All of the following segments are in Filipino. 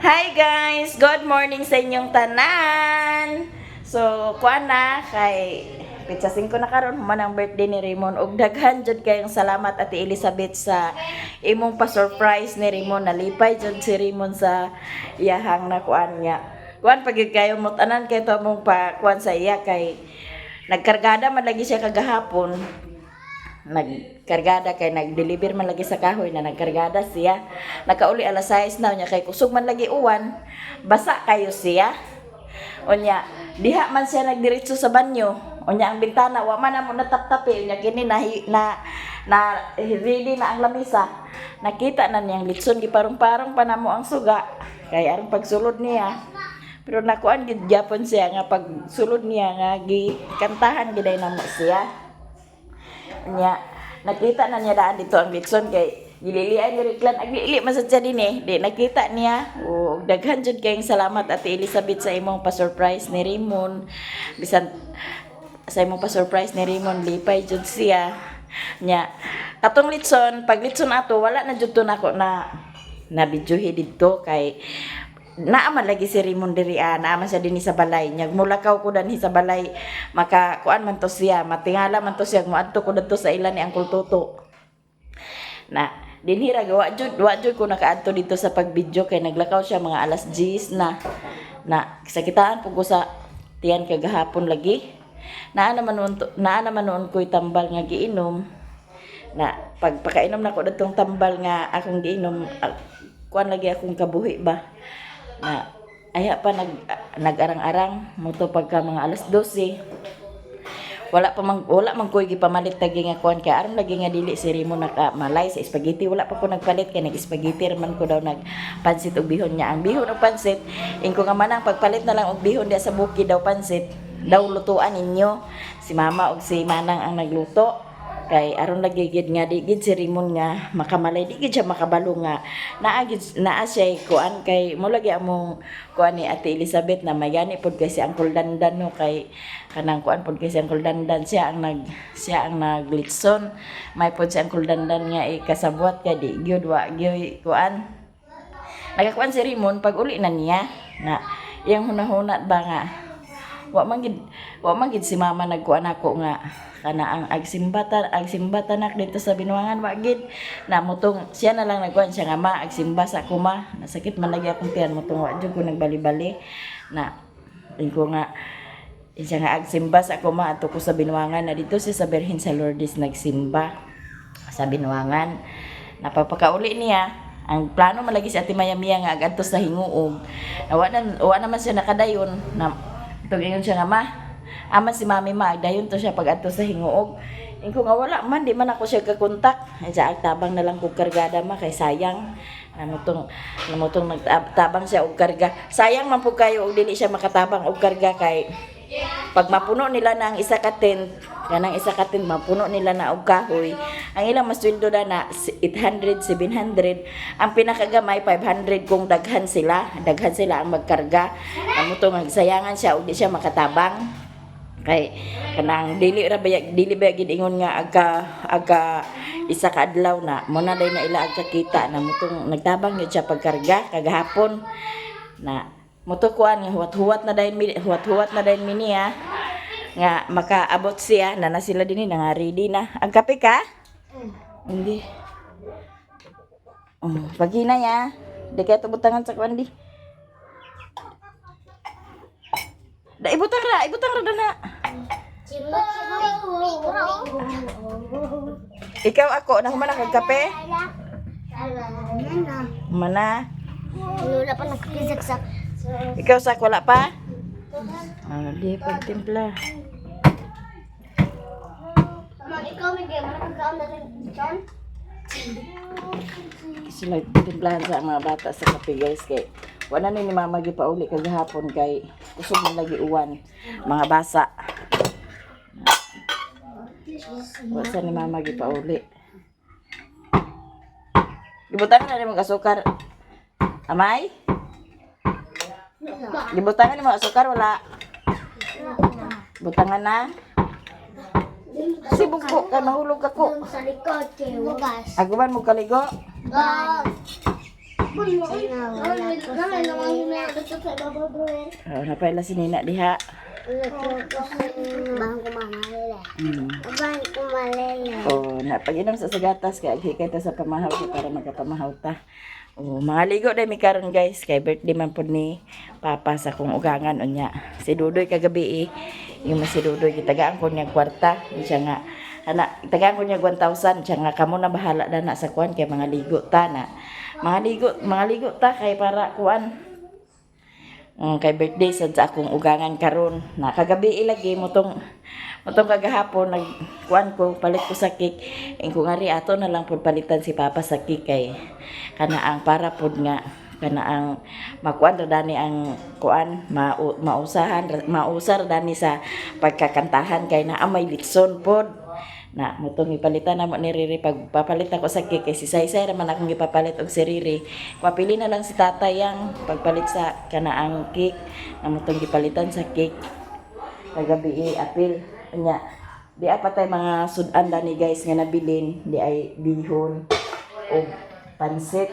Hi guys! Good morning sa inyong tanan! So, kuan na kay Pizza 5 na karon human ang birthday ni Raymond ug daghan jud kayong salamat Ate Elizabeth sa imong pa-surprise ni Raymond. Nalipay jud si Raymond sa iyahang na kuan niya. Kuan pagid kayo mo tanan kay to mong pa kuan sa iya kay nagkargada man lagi siya kagahapon. Nagkargada kay nag-deliver man lagi sa kahoy na nagkargada siya. Nakauli alas 6 na niya kay kusog man lagi uwan. Basa kayo siya. Unya, diha man siya nagdiretso sa banyo. Unya ang bintana wa man amo natap-tapi. Unya kini na ready na ang lamisa. Nakita na niyang litson giparong-parong pa namo ang suga. Kay aron pagsulod niya. Pero nakuan gid gyapon siya nga pagsulod niya nga gikantahan giday namo siya. Nya nakita na niya daan dito ang litson kay gililian ni Riklan aglili man sad siya dinhi di nakita niya ug daghan jud kayong salamat Ate Elizabeth sa imong pa-surprise ni Raymond bisan sa imong pa-surprise ni Raymond lipay jud siya nya katong litson pag litson ato wala na jud to nako na videohi didto kay naa man lagi si Raymond diri naa man siya dinhi sa balay nya mulakaw ko danhi sa balay maka kuan man to siya matingala man to siya moadto ko didto sa ila ni Uncle Toto na dinhi ra wa jud ko nakaadto dito sa pagvideo kay naglakaw siya mga alas 10 na sakitaan po ko sa tiyan kagahapon lagi naa naman noon ko'y tambal nga giinom na pagpakainom nako datong tambal nga akong giinom kuan lagi akong kabuhi ba na aya pa nagarang-arang mo to pagka mga alas 12 wala man koy gipamalit tagi nga kuan kay aron lagi nga dili si Rimo nakamalay sa spaghetti wala pa ko nagpalit kay nag-spaghetti man ko daw nagpansit og bihon niya ang bihon og pansit ingko nga manang pagpalit na lang og bihon dia sa bukid daw pansit daw lutuan ninyo si mama og si manang ang nagluto kay aron lagi gid nga di gid si Raymond nga makamalay di gid siya makabalo nga naa siya kuan kay mo lagi among kuan ni Ate Elizabeth na may gani pod kay si Uncle Dandan no kay kanang kuan pod kay si Uncle Dandan siya ang naglitson may pod si Uncle Dandan nga ikasabwat kay di gyud wa gyud kuan nagakuan si Raymond pag uli na niya na iyang hunahuna ba nga wa man gid si mama nagkuan ako nga kana ang agsimbatan nak dito sa Binuangan wa gid na mutong siya na lang nagkuan siya nga ma agsimba sa ako ma nasakit man lagi akong tiyan mutong wa jud ko nagbali-bali na ingko nga siya nga agsimba sa ako ma ato ko sa Binuangan na dito siya sa Birhen sa Lourdes nagsimba sa Binuangan napapakauli niya ang plano man lagi si Ate Maya Mia nga agadto sa Hinguog wa naman siya nakadayon na tugingon siya nga ma ama si Mami dayon to siya pag adto sa Hinguog ingko nga wala man di man ako siya kakontak ay sa agtabang na lang kog kargada ma kay sayang namutong nagtabang siya og karga sayang man pud kayo og dili siya makatabang og karga kay pag mapuno nila na ang isa ka tent kanang isa ka tent mapuno nila na og kahoy ang ilang masweldo na 800 700 ang pinakagamay 500 kung daghan sila ang magkarga namutong nagsayangan siya og di siya makatabang kay kanang dili ba gid ingon nga aga isa ka adlaw na mo na day na ila agkakita na mutong nagtabang gyud siya pagkarga kagahapon na muto kuan nga huwat-huwat na dayon niya nga makaabot siya na sila dinhi nga ready na ang kape ka hindi pagina ya di kay tubutangan sa kuan di da ibutang ra na ikaw ako na human kag kape mana wala pa nagkisaksak ikaw sak wala pa di pagtimpla ikaw may game nagkaon na rin John sila timplahan sa mga bata sa kape guys kay wala ni mama gipauli kagahapon kay kusog man lagi uwan mga basa wala ni mama gipauli gibutangan na ni mga asukar amay gibutangan ni mga asukar wala butangan na sibog ko kay mahulog ako sa likod kay wagas aguban mo kaligo Naman naman hinahadot sa ibabaw bro. Napaila si Nina diha. Bang kumamalala. Bang kumalala. Napag-inom sa gatas kay aghi ta sa pamahaw para magkapamahaw ta. Mga ligo dai mi karon guys kay birthday man pud ni Papa sa kong ugangan unya. Si Dudoy kagabi yung si Dudoy gitagaan ko niya kwarta. Siya nga itagaan ko niya 1,000 siya nga kamo na bahala dana sa kuan kay mga ligo ta na. Mga ligo ta kay para kuan kay birthday sad sa akong ugangan karon na kagabi ilagi motong kagahapon nagkuan ko palit ko sa cake kung ari ato na lang pud palitan si Papa sa cake kay kana ang para pud nga kana ang makuan ra dani ang kuan mausar dani sa pagkakantahan kay naa may litson pod na motong ipalitan na mo ni Riri pag papalit ako sa cake kay si Saysay raman akong ipapalit og si Riri mapili na lang si tatay ang pagpalit sa kanaang cake na motong gipalitan sa cake kagabi apil nya di apa tay mga sudan dani guys nga nabilin di ay bihon o pansit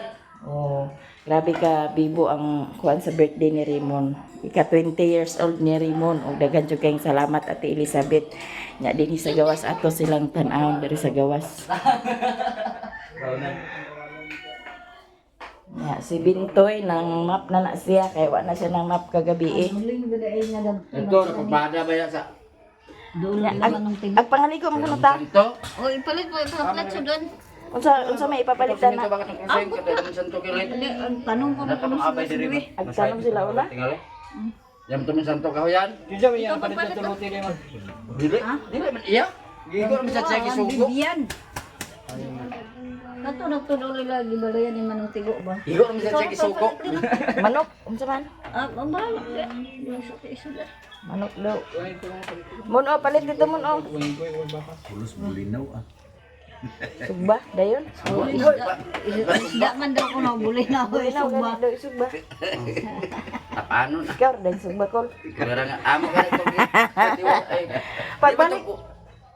grabe ka bibo ang kuan sa birthday ni Raymond ika 20 years old ni Raymond og daghan jud kayong salamat Ate Elizabeth nya dinhi sa gawas ato silang tan-awon diri sa gawas nya si Bintoy nang map na siya kay wa na siya nang map kagabi Ito, napapada ba yan sa... ag pangaligo mo kuno ta Ito? O ipalit mo ipalit sa doon. unsa may ipapalitan na Bakit ang kuseng ka tayo ng santo kilit? Tanong ko na Natapang abay diri ba? ag tanong sila una Tingali? Yan to min santo kahoyan? Kisa mo yan, palit na tuluti niya man. Dili? Dili man iya? Gigo naman sa tsegi sugo. Nato nagtuloy lagi balayan ni manong tigo ba? Gigo naman sa tsegi sugo. manok unsa man Ang bahala. manok daw mun palit dito mun sugba dayon Isda man daw ko nabuli na ako isugba. daw sugba Paano na? ikaw daw sugba kol Kaya nga amo ka ito. pagbalik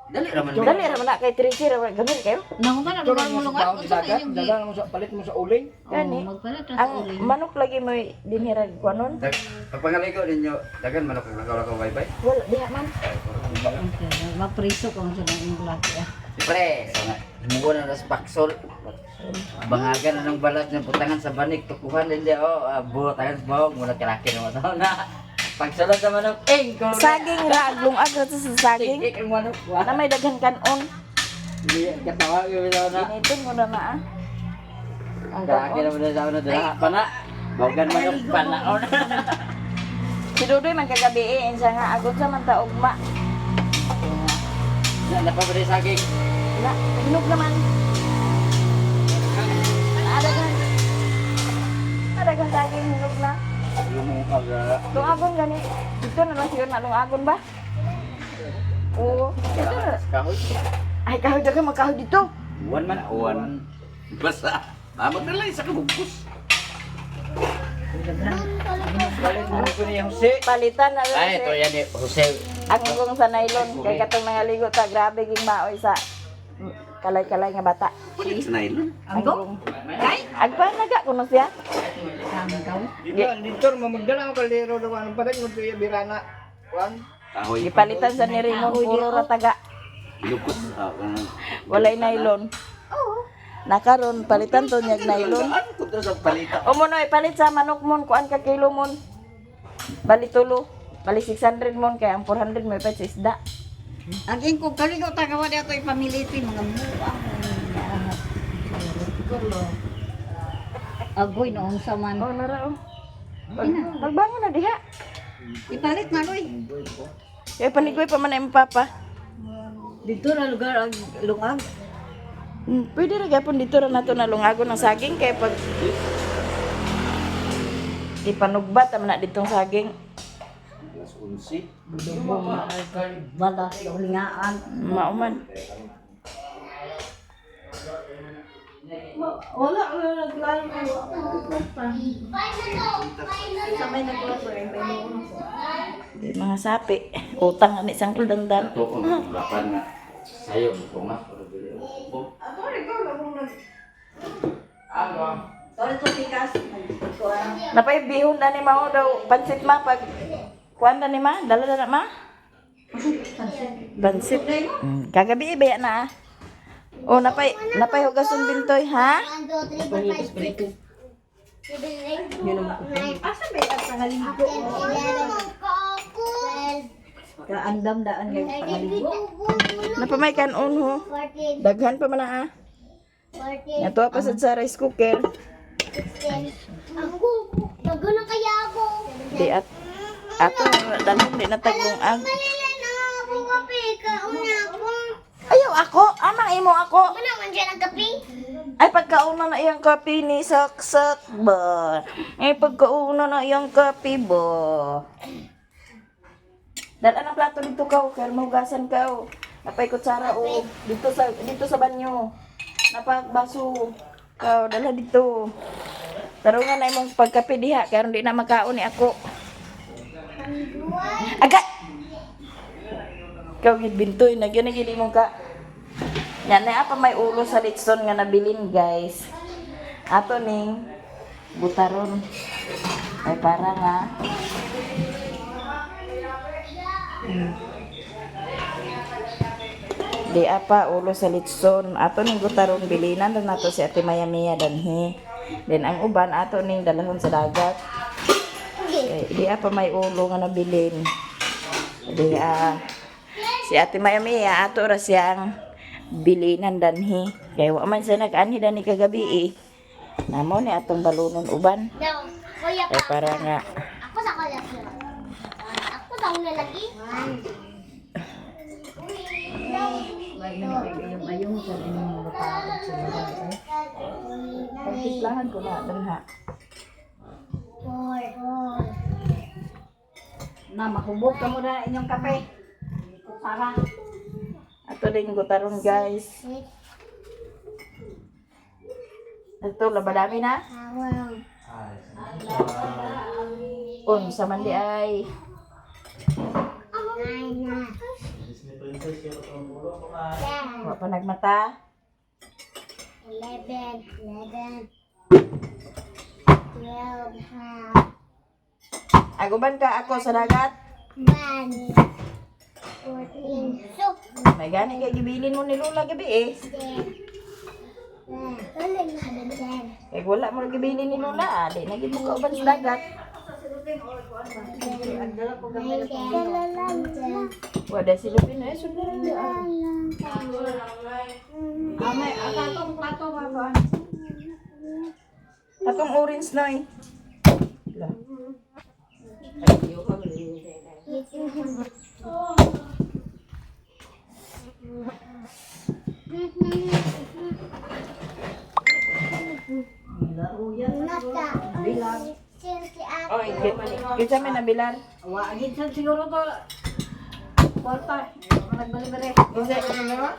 Dali raman. dali ra man na kay Tracy ra gamit kayo Nang ka na Ito lugar lang mo mo lugar sa ko dagat, sa dagat, inyong dagat mo sa palit mo sa uling. gani magpalit na sa ang uling. manok lagi mo dinhirag kuanon Pagpangaligo ninyo, dagan manok ang lakaw-lakaw bye-bye. wala diha man Mapriso ko sa nang blaki ah. Siyempre, so nga, himuwa na nas baksol. Bangagan na ng balat ng putangan sa banik. Tukuhan din di, butangan sa bawang. Muna kalaki naman ito na. Pagsulod sa manok, saging ra aglong agro sa saging Tingkik ang manok. na may daghan kanon Hindi, katawa yung ito na. initin mo na ang Kalaki kanon naman na sa ano, dala pana. Bawagan mo yung panaon. si Dudoy man kagabi siya nga agod sa man ta ugma Napabali saging. wala hinog naman adagan saging hinog na Lumukag. lungagon gani dito na lang siya na lungagon ba oo dito na Kahoy. ay kahoy dagan magkahoy dito Uwan man, uwan. Basta. Amag na lang isa kabugkos. Palit mo ko niya Jose. palitan na lang Ay, ito siya yan eh, Jose. ang gong sa nylon kay katong nangaligo ta grabe ging maoy sa kalay-kalay nga bata Kulit sa nylon. ang gong agpa naga kuno siya Dito mo magdala ko kaldero daw ang palit mo tuya birana. Kuan. Kahoy. gipalitan sa ni Raymond puro ra taga Lukos. walay nylon nakaron palitan to niya nylon Ano ko to sa palita? o mo no ipalit sa manok mon kuan ka kilo mon bali tulo bali 600 mon kay ang 400 may pa sa isda Ang ingko kaligo tagawa di ako ipamiliti mga buwa. Agoy noong saman. oh nara oh pagbangon na diha Ipalit na loy. kay panigoy pa man ang papa Dito na lugar ang lungag. pwede ra gyapon dito ra nato na lungagon ng saging kay pag ipanugbat man na ditong saging Alas 11. Balas ulingaan. mauman Wala na naglalo ko. Sabay nagkulat ko rin. di mga sapi utang ani sang dandan Ito ko lapan na sayo ko nga. Ano? Napay bihon na ni Mao daw pansit ma pag kuan na ni ma, dala ma. Pansit. Kagabi ibaya na ah. Oh, napay hugason bintoy ha? 1, 2, 3, 4, 5, 6. Asa ba yung pangaligo? 12, Kaandam daan kayo pangaligo. Napamay kanon ho. 14, Daghan pa man ah. 14, Nato pa sad sa rice cooker. 16. Ako, bago na kaya ako. Di at ato dalhin di na tagbong ag. Malala na ako kape, kauna ako. Ayaw ako, amang imo ako. Ano naman siya ng kape? Ay pagkauna na iyang kape ni saksak ba. Ay pagkauna na iyang kape ba. Dala ng plato dito ka, kaya mahugasan ka. Napay kutsara o dito sa banyo. Napagbaso ka, dala dito. Tarungan na imong pagkape diha, kaya hindi na makaon ni ako. Agad! Ikaw gid bintoy, nagyan na gid imong ka. Yan na apa may ulo sa litson nga nabilin guys. Ato ning butaron. Ay para nga. Di apa ulo sa litson. Ato ning butaron bilinan na nato si Ate Maya Mia danhi. Then ang uban ato ning dalahon sa dagat. Di apa may ulo nga nabilin. Di si Ate Maya Mia ato ra siyang bilinan danhi. Kaya wa man siya nag-anhi dani kagabi eh. Namo ni atong balunon uban. No, kuya Ay pa. para nga. Ako sa kalat. Ako sa una lagi. Ayong sa inyong mga kapatid sa mga Pagtiplahan ko na danha. 4. na mahubog ka muna inyong kape. Para Ato din gutaron guys. 6. Ito labadami na. Sa mandi ay 9 na. 10. wa pa nagmata. 11. 12. Aguban ka ako sa dagat. 1. 14. So, May gani kay gibilin mo ni Lola gabi eh. 10. Kay wala mo gibilin ni Lola, di na gid mo kauban sa dagat. Wala si Lupin eh, sundan di ah. amay akatong plato ba? Atong orange na eh. Oy, kita may nabilan. Wa gid sa siguro to. Kwarta. Nagbali-bali.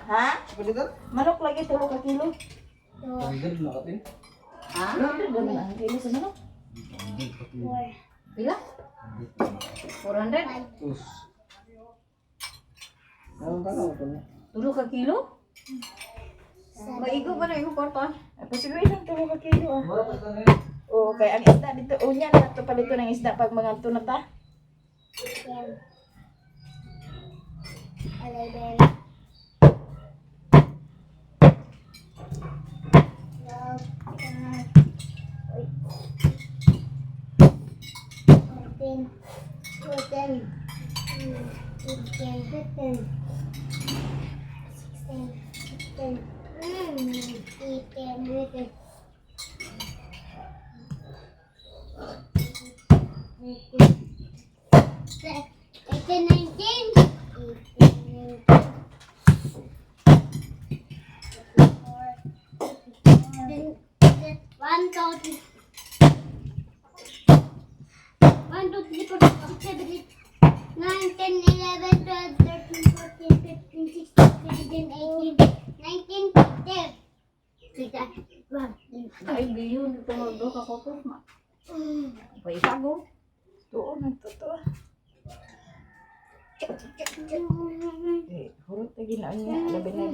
Ha? Pwede to? Manok lagi 3 ka kilo. Ha? Ganun ang kilo sa manok. Pila? 400? Tulo ka kilo? Maigo ba na yung kwarta? Pasiguro lang 3 ka kilo ah. O kay ang isda dito unya na to palito ng isda pag mga tuna ta. 11. 19. Ay, biyon. Ito mo do ka ko. Pa isago. Tuon ang totoo. Hurot na ginaan niya. Labi na.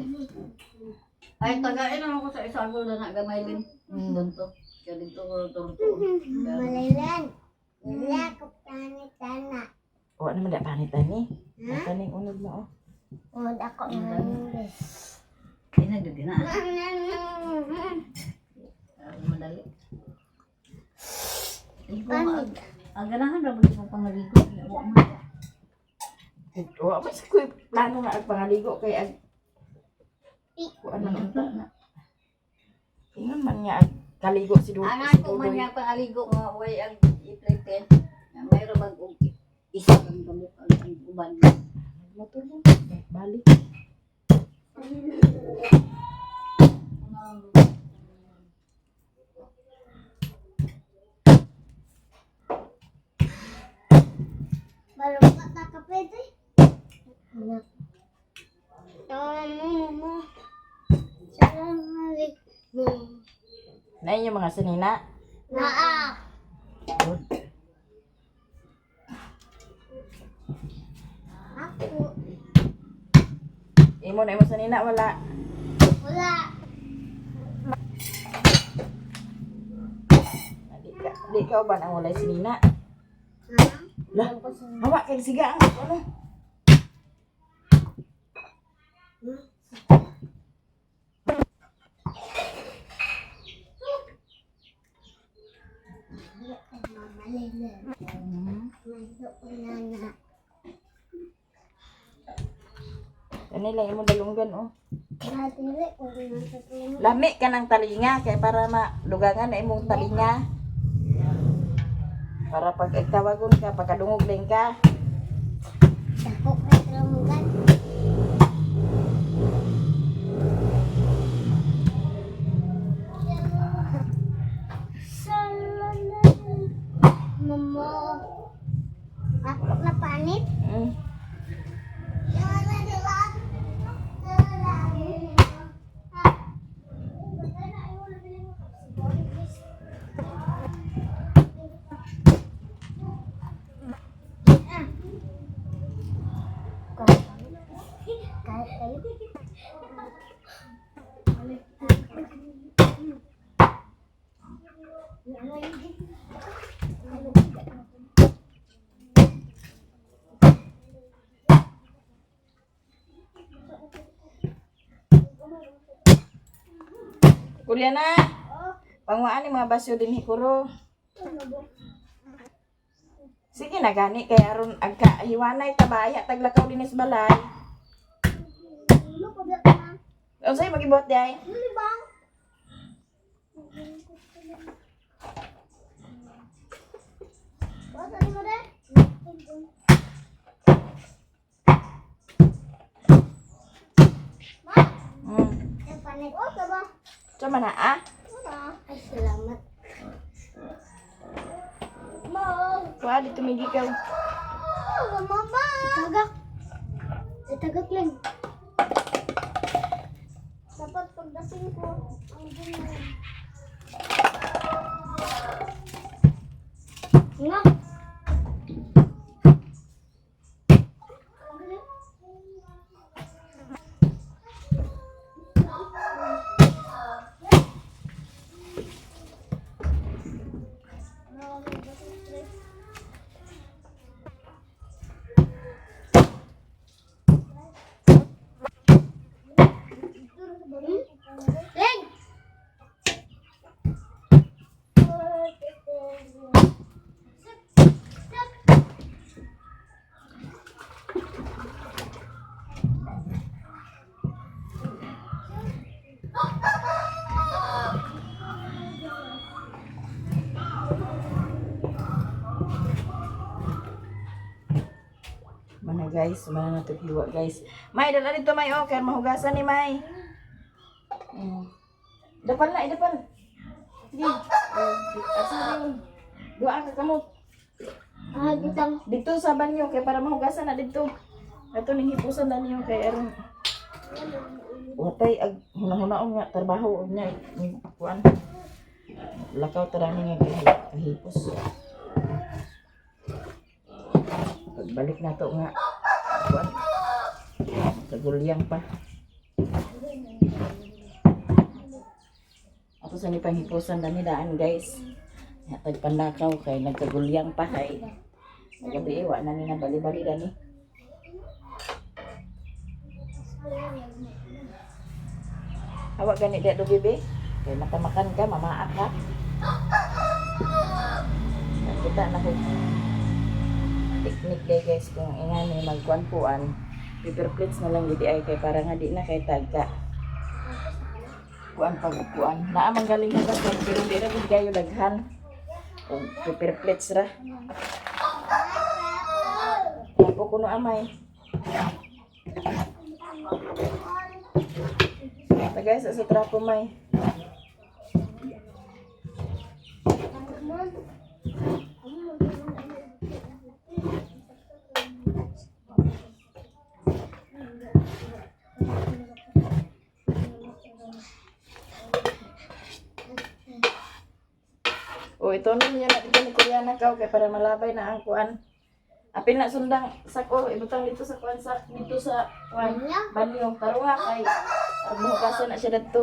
Ay, tagain naman ko sa isago na nagamay din. Doon to. Kaya dito ko turto. Malilan. Wala ko tanit-tana. O, ano man da panitan ni? Kaning unod mo, oh. Unod ako ng Pinagdagi na. Madali. Ang ganahan na ba mo pangaligo? O, may sa kuy plano nga ang pangaligo kay ag... O, ano man na? Tingnan man nga ag kaligo si Dudoy. Ang ako man nga pangaligo nga way ang i-plate. Mayroon bang isa ang gamot ang uban. Matulog. Balik. Balong ka pwede. Anak. Mama. Assalamualaikum. Na yung mga sanina. Naa. Good. Ako. Imo na imo sanina wala. Wala. Di ka ba ang walay sanina? Ha? Lah, hawa kay siga ang ano? Mama Lele. Masuk ulana. Kanila imo dalunggan oh. Dili ko nasa tuno. Lami ka ng talinga kay para malugangan na imong talinga. Para pag tawagon ka, pagkadungog lang ka. Dako kay tramugan. Mama. Ako na panit. Mm. Kuya na. Panguaan ni mga basyo din hikuro. Sige na gani kay aron agka hiwanay tabaya taglakaw dinis balay. Ano ko ba ka? Unsay magibot day? Ano bang? Wala ni mo de? Ma, yung panit. Oh, ka ba? Sama na ah. Wala. Ay, salamat. Ma, Kuha dito may gikaw. mama. Itagak. Itagak lang. Dapat pagdating ko, ang ganyan. Nga. Ling! Mana guys, mana na to hiwa guys. May dala dito may oh, kaya mahugasan ni May. Depan na, depan. Sige. Asa rin. Doa ka kamot. Ah, gutang. Dito sa banyo kay para mahugasan na dito. Ato ning hipusan na niyo kay aron watay ag hunahuna nga trabaho niya ni kuan. Lakaw tarani nga kahipos. Pagbalik na to nga kuan. Kagulyang pa. Ako to sa ni panghipusan dani daan guys. Hatag pandakaw kay nagkagulyang pa kay. Gabi iwa na ni na bali-bali dani. Awak gani dia do bibi. Kay makan ka, mamaak ka. Kita na ko. Teknik day guys kung ingani magkuan-kuan. Paper plates na lang gidi ay kay para nga di na kay tagka. Kuan pagkuan. Naa man galing nga kasi pero di na gid kayo daghan. Kung paper plates ra. Ako kuno amay. Ito guys, sa trapo may. O ito na niya na dito ni Kuryana ka kay para malabay na ang kuan. Apil na sundang sako, ibutang dito sa kuan sa dito sa kuan banyo. Tarunga kay bukasan na siya dito.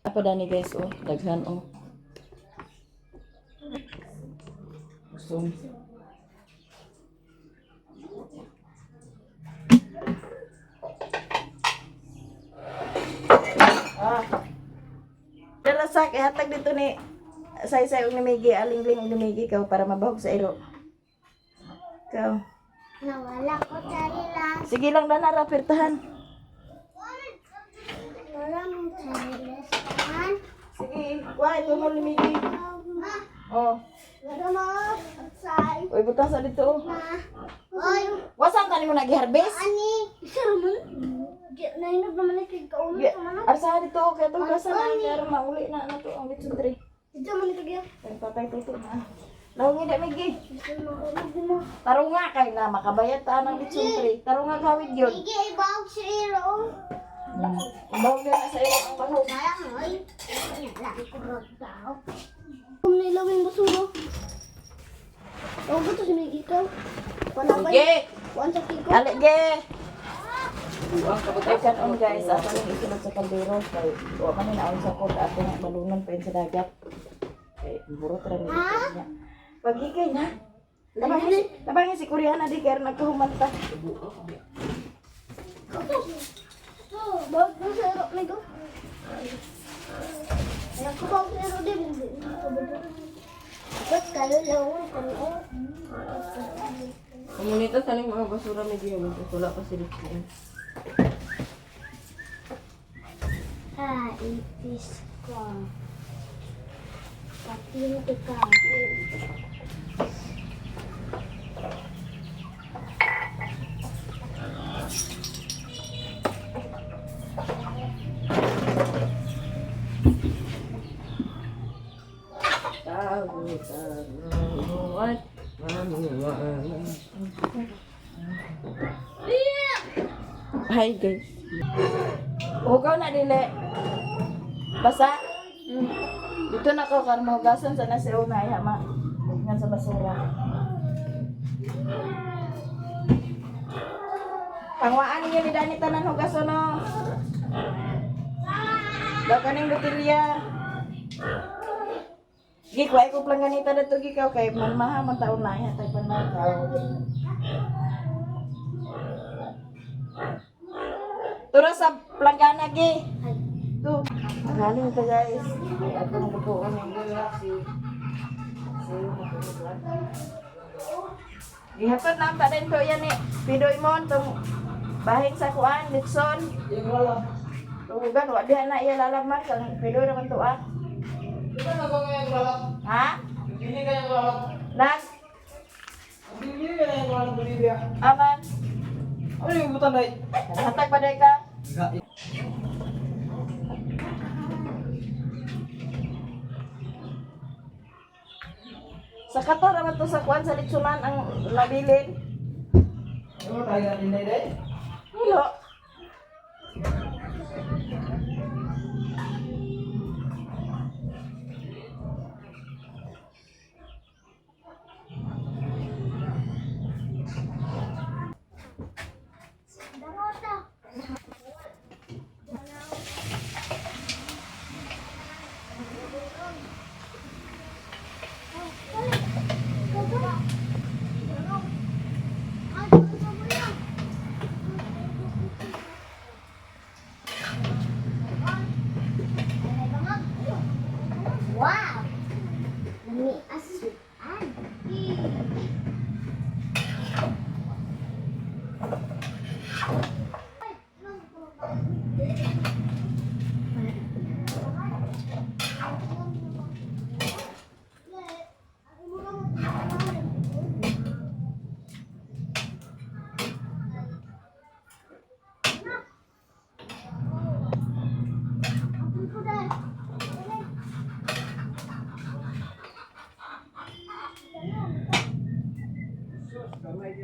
Apa dani guys oh, daghan oh. Usong. Dala sak ihatag dito ni say-say og nimigi aling-ling og nimigi kaw para mabahog sa iro. Kaw. Nawala ko sarila. Sige lang dana ra pirtahan. Wala mong sarila saan. Sige, wa ito mo nimigi. Ma, Oh, wala mo. Outside. oy butang sa dito. Oh. Ma. Oy, Wasan ka nimo nag-harvest? ani. Isa naman. Nahinog naman na kay kauno Gi- sa manok. Arsa dito kay to gasa na kay mauli na nato ang bitsun tre. Ito man ito kaya. Kay patay tuto na. Lawng hindi migi. Ito mahulog din mo. Tarunga kay na makabayad ta ng bitsun tre. Tarunga gawid yun. Sige, ibawag si Iro. Bawag na sa iro ang bahog. Kaya mo, oy. Wala ko daw. Kung nilawin mo sulo. Tawag ko to si Miggy ka. Panabay. Sige. Kuan sa kiko. Ali ge. Ay kanon guys, ato nang isunod sa kaldero kay wa man na aon sa kod ato nga balunan pa yun sa dagat. Kay burot ra ni niya. Pagigay na. Tabangin si Kuryana di kaya nagkahumanta. Bawag mo sa Iro, Migo. Ay, ako bawag sa Iro din. Ba't kayo lawin ko no? Komunita saling mga basura may giyon wala pa sila. Ipis ko. Patinti ka. Hi guys. Hugaw na dili. Basa. Dito na ko karon mahugasan sa nasa una ya ma. Ngan sa basura. Pangwaan niyo ni Dani tanan hugason no. Daw kaning botelya. Gi kuay ko planganita dito gikaw kay manmaha man taon na ya tay panakaw. Tura sa planggana gi. Tu. Galing to guys. Ako nang butuan ng gula si Gihatod na ta din to yan ni Pidoy mon tong bahin sa kuan Litson. Tugan wa diha na iya lalaman kang Pidoy naman to ah. Ito na ba ngayon balak? Ha? Hindi ka yung balak. Nas Hindi ka na yung balak Bolivia. aman. Ano yung butan na Hatag pa day ka. Sa kato naman to sa kuan sa Litsunan ang nabilin. Ano tayo na dinay day? Hello.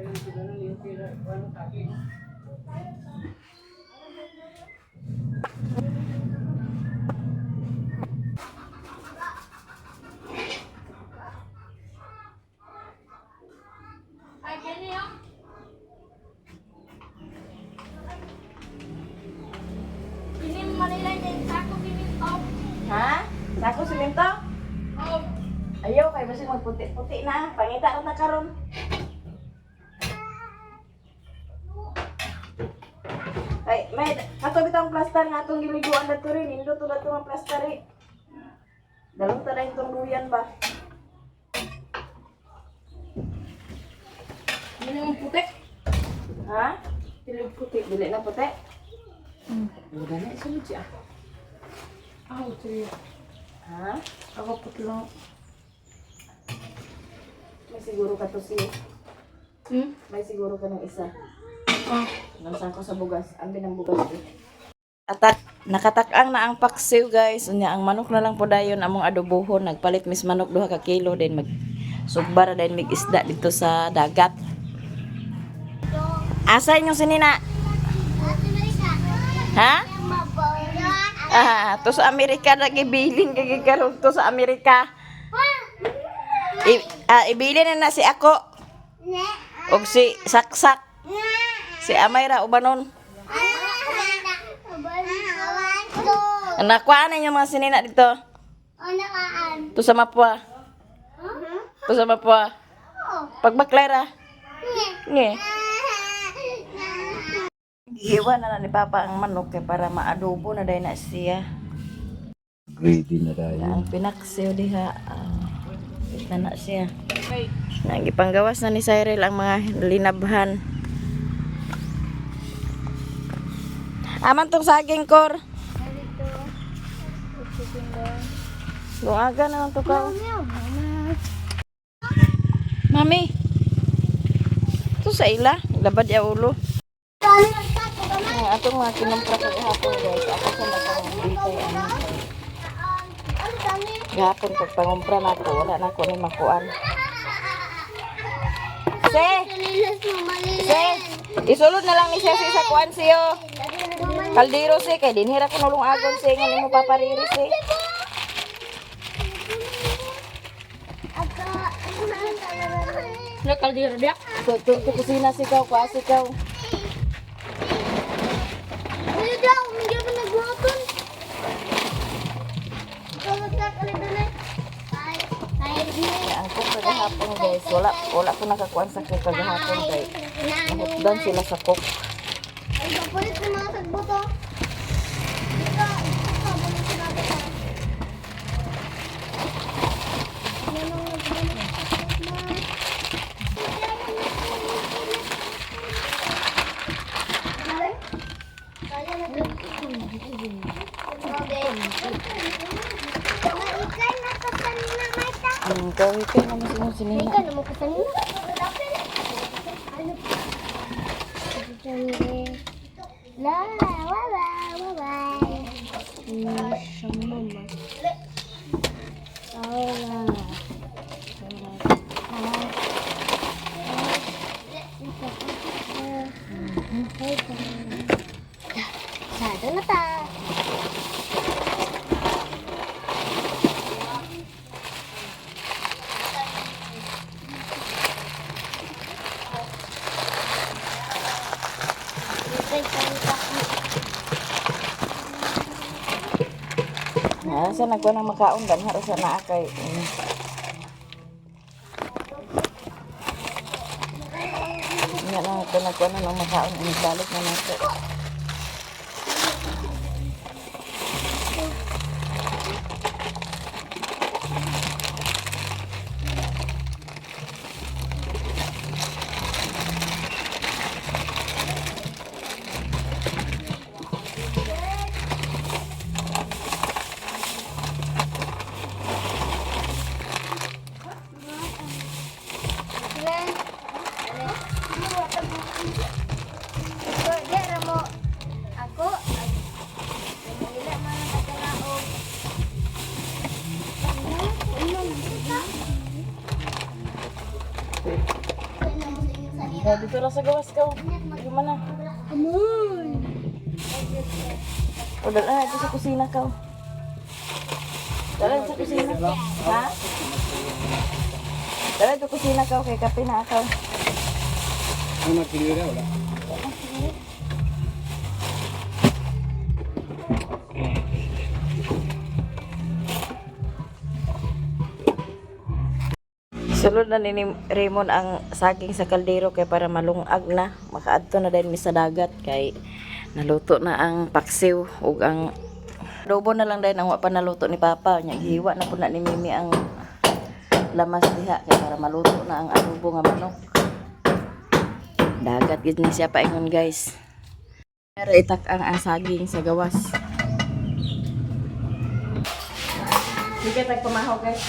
Ini Manila din sako piminto. Ha? Sako simento? Ayaw, kay basi magputi-puti na. Pangita rin na karon. Ay, may ato bitang plaster nga atong giliguan na to rin. Indo to na to ang plaster eh. Dalong ta na yung tungluyan ba? Ini yung puti. Ha? Pilig puti. Dili na puti? Wala na isulod siya. Ako siya. Ha? Ako puti lang. May siguro ka to siya. Hmm? May siguro ka ng isa. Ah. Nansan ko sa bugas. Ang binang bugas eh. Nakatak-ang na ang paksiw guys. Unya ang manok na lang po dayon among adobohon. Nagpalit mis manok 2 ka kilo din mag sugbara din mig isda dito sa dagat. Asa inyong sinina? Ha? To sa Amerika nagibilin kay karon to sa Amerika. Ibilin na si ako. Og si Saksak. Si Amayra ubanon. Nakuha na yung mga sinina dito. To sa Mapua. To sa Mapua. Pagbaklera. Nge. Iwan na ni Papa ang manok kay para maadobo na dahil na siya. Ready na tayo. Ang pinaksiw diha. Na siya. Nagipanggawas na ni Cyril ang mga linabhan. Aman tong saging kor. Luaga na lang to ka. Mami. Ito sa ila. Labad ya ulo. Ang atong mga kinumpra sa hapon guys. Ako sa nakang-bitay. Gapon pag pangumpra na ako. Wala na ako ni makuan. Se! Se! Isulod na lang ni siya sa kuan siyo. Kaldero si. Kaya dinhira ko nulong agon si. Nga mo papariri si. Ano kaldero dia? Ito kusina si kau. Kuha si kau. Ano daw? Hindi ako nagbuhaton. Ikaw magkakalit na. Ang cook kagahapon guys. Wala ko nakakuan sa cook kagahapon guys. Nahutdan sila sa cook. Ay, kapalit ng mga sagboto. Ika, balik sila ito. Kawin ka naman sinina. Ika naman ka sanina. La, wala, wala. Mama. Sado na ta. Sa nagkuha ng makaon dan harus sa naakay. Nga lang ito nagkuha na ng makaon. Balik na nato. Dia mo Oh, dito lang sa gawas ka. Gimana? Amoy. O, dala dito sa kusina ka. Dala sa kusina. Ha? Dala sa kusina ka. Kay kape na ako. Ano nagpilira wala? Sulod na ni Raymond ang saging sa kaldero kay para malungag na. Makaadto na din mi sa dagat kay naluto na ang paksiw ug ang adobo na lang din ang wa pa naluto ni Papa. Nya gihiwa na pud na ni Mimi ang lamas diha kay para maluto na ang adobo nga manok. Dagat gid ni siya paingon guys. Pero itak ang saging sa gawas. Sige tag pamahaw guys.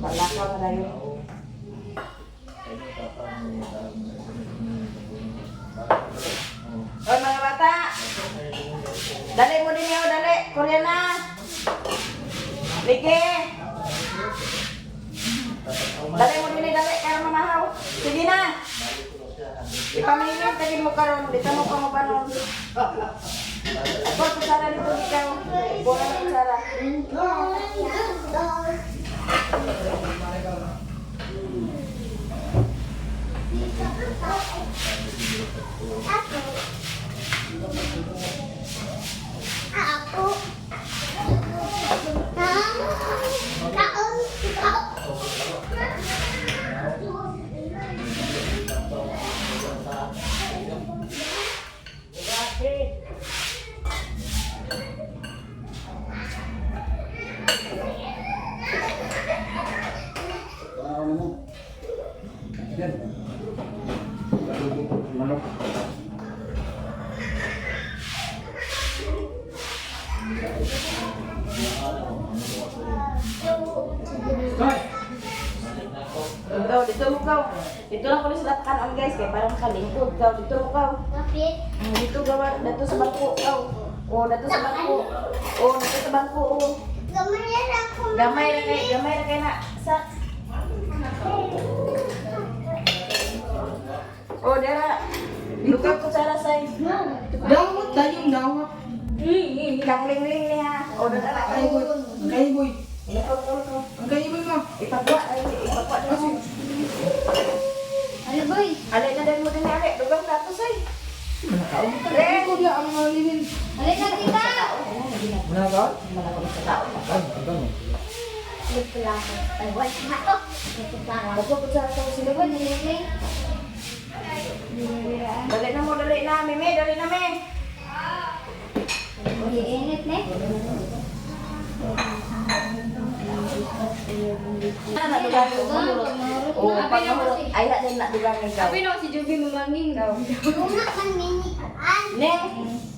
Malakaw na yun. Oy mga bata! Dali mo din yun, dali! Koreana! Ligi! Dali mo din dali, kaya mamahaw. Sige na! Ipamingin, tagin mo karon. Dito mo pa mo ba nun? Ako, kusara dito ikaw. Buka na kusara. Ako. Manok. Ikaw, dito mo kaw. Dito lang ko sa latakan guys, kaya parang kalingkod kaw. Dito mo kaw. Kapit. Dito gawa, dito sa bangko kaw. O, dito sa bangko. O, dito sa bangko. O. Gamay yan ako. Gamay na kay na. Sa. O, dara. Lugaw ko sa lasay. Dawat tayong dawat. Kangling-ling niya. O, dara na kayo. Kay boy. Ang kay boy mo. Ipagwa na mo. Ano boy? Alay na din mo din ali. Lugaw ka to say. Kay ko dia ang mga livin. Alin na kita. Wala ba? Ito lang. Ay, wala na to. Ito lang. Ako po sa ito sila ba? Nilagay. Dali na mo, dali na. Mimi, dali na me. Iinit na. Ano na dugang ko? O, pag mahurot, ay na din na dugang ikaw. Sabi na si Joby mamanging. Lumak man minian. Ne?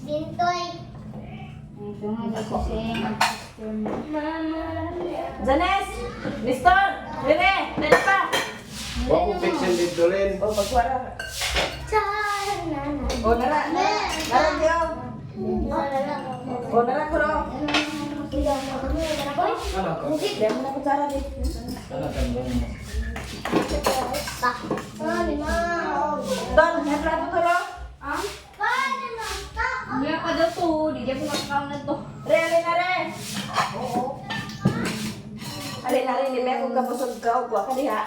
Bintoy. Ito nga kasi Janes! Nestor! Rene! Dali pa! Wako fiction dito rin. O, magwara. Sana. O, nara. Nara, Diyo. O, nara ko ro. Dali mo na kutsara di. Don, may plato to ro. Iya pa daw to, di dia kumakaon na to. Re, alin na re. Alin na rin, hindi ako kabusog ka. Upo ka diha.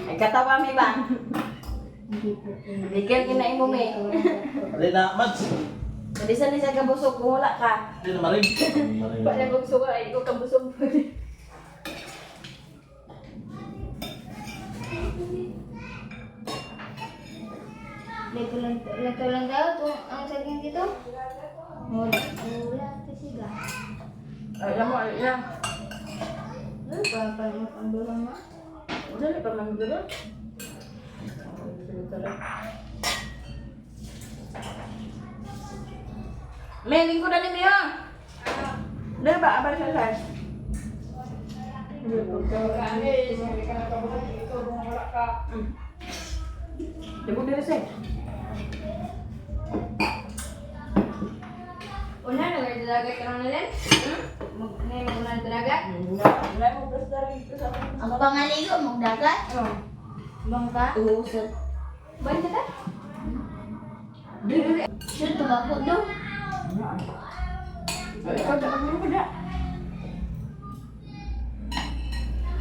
Ay, katawa mi ba? Bigyan kinain mo mi. Alin na, Mads. Hindi sa ni sa kabusog, kung wala ka. Alin na, Maring. Wala kong suka, ay ko kabusog pa rin. Natulang daw itong ang saging dito. Wala kasi ga. Ay, alam mo, ay, yan. Parang ang dulo mo. Dali pa man dito. May lingko na ni Mio. Dali ba? Abal siya siya. Dibo diri siya. Una, nagdadagat ka na lang? Ngayon mo na dadagat? dagat? Ang pangaligo mong dagat? Bangka? Uusot. Ba't ka? Sure, tubako do.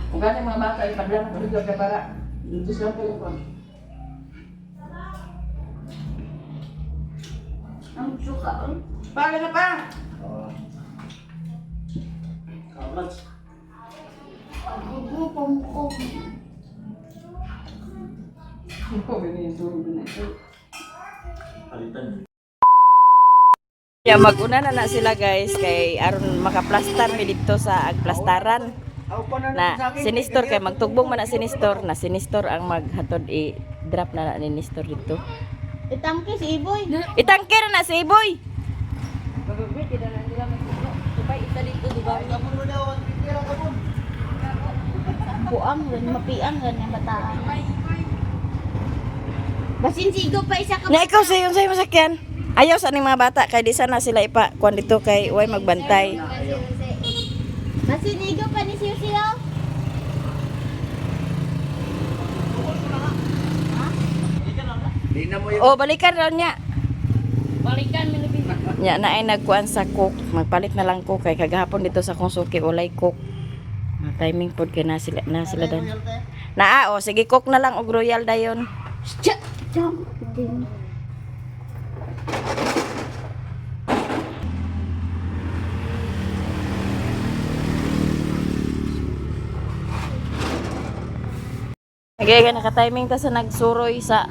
Kung gani mga bata, ipadala ko dito kay para dito sila telepon. Ang suka. Paano na pa? Ang gupong ko. Ya maguna na sila guys kay aron makaplastar mi dito sa agplastaran. Na sinistor kay magtugbong man na sinistor ang maghatod i-drop na ni Nestor dito. Itangke si Iboy. Itangke na si Iboy. Buang rin, mapiang rin yung bataan. Basin sigo pa isa ka. Na ikaw sayon say masakyan. Ayaw sa ning mga bata kay di sana sila ipa kuan dito kay way magbantay. Basin sigo pa ni siyo siyo. Di na mo yung Oh, balikan raw niya. Balikan mi labi. Nya na ay nagkuan sa cook. Magpalit na lang ko kay kagahapon dito sa kong suki ulay cook. Timing pod kay na sila dan. Naa oh, sige cook na lang og royal dayon. Jam. Okay, naka-timing ta sa nagsuroy sa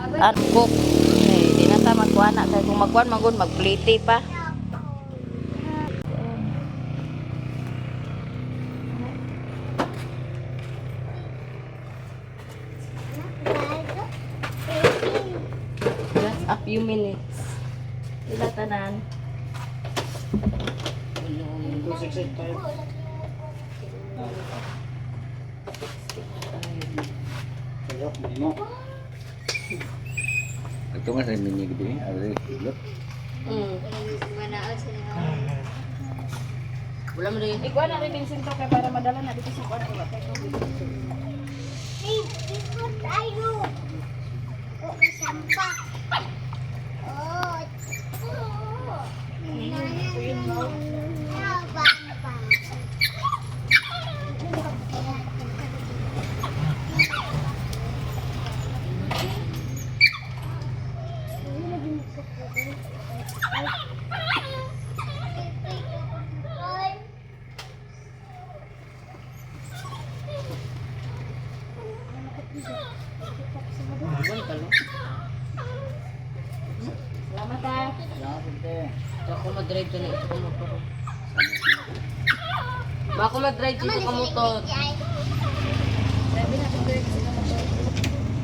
cook. Okay, di na ta magkuha na kay kung magkuhan magud magpliti pa. Just a few minutes. Sila tanan. Ito nga sa mini gede, ada iglot. Wala mo rin. Ikuha na rin yung sinto kay para madala na dito sa kuwan ko. Hey, ikot tayo. O, sampa. Oh. Salamat ha. Ako mag-drive ka na ito ka motor. Bako mag-drive dito ka motor.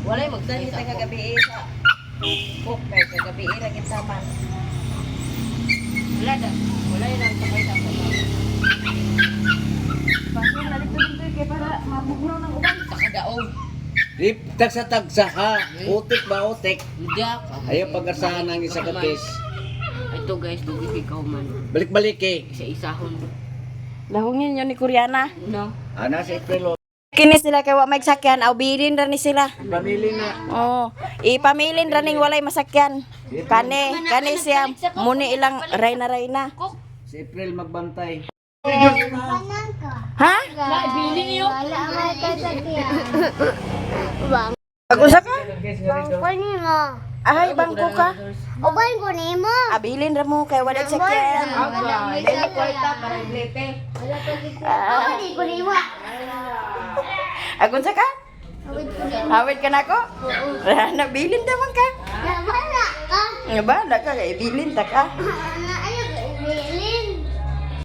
Wala yung magdali sa kagabi sa cook kay kagabi lagi taman. Wala da. Wala yung nagtakay sa ako. Bakit nalito dito kay para mabugnaw ng uban. Takadaog. Di tagsa ha. Utik ba utik? Diyak. Ayaw pag-asahan ng isa ka case. Ito guys, dugi ikaw man. Balik-balik eh. Isa-isahon. Lahongin yun ni Koreana. No. Ana si April. Kini sila kay wa may sakyan, aw bilin ra ni sila. Pamili na. Oh, ipamilin ra ning walay masakyan. Kani siya muni ilang rayna. Si April magbantay. Kanan ka. Ha? Wala may kasakyan. Ako sa ka? Bangko ni mo. Ay, bangko ka. O bangko ni mo. Abilin ra mo kay wala sakyan. Dili kwarta para iblete. Wala ni ko ni mo. Agon sa ka? Hawid ka na ko? Nabilin naman ka. Wala ka. Nga ba? Naka kay bilin ta ka. Ano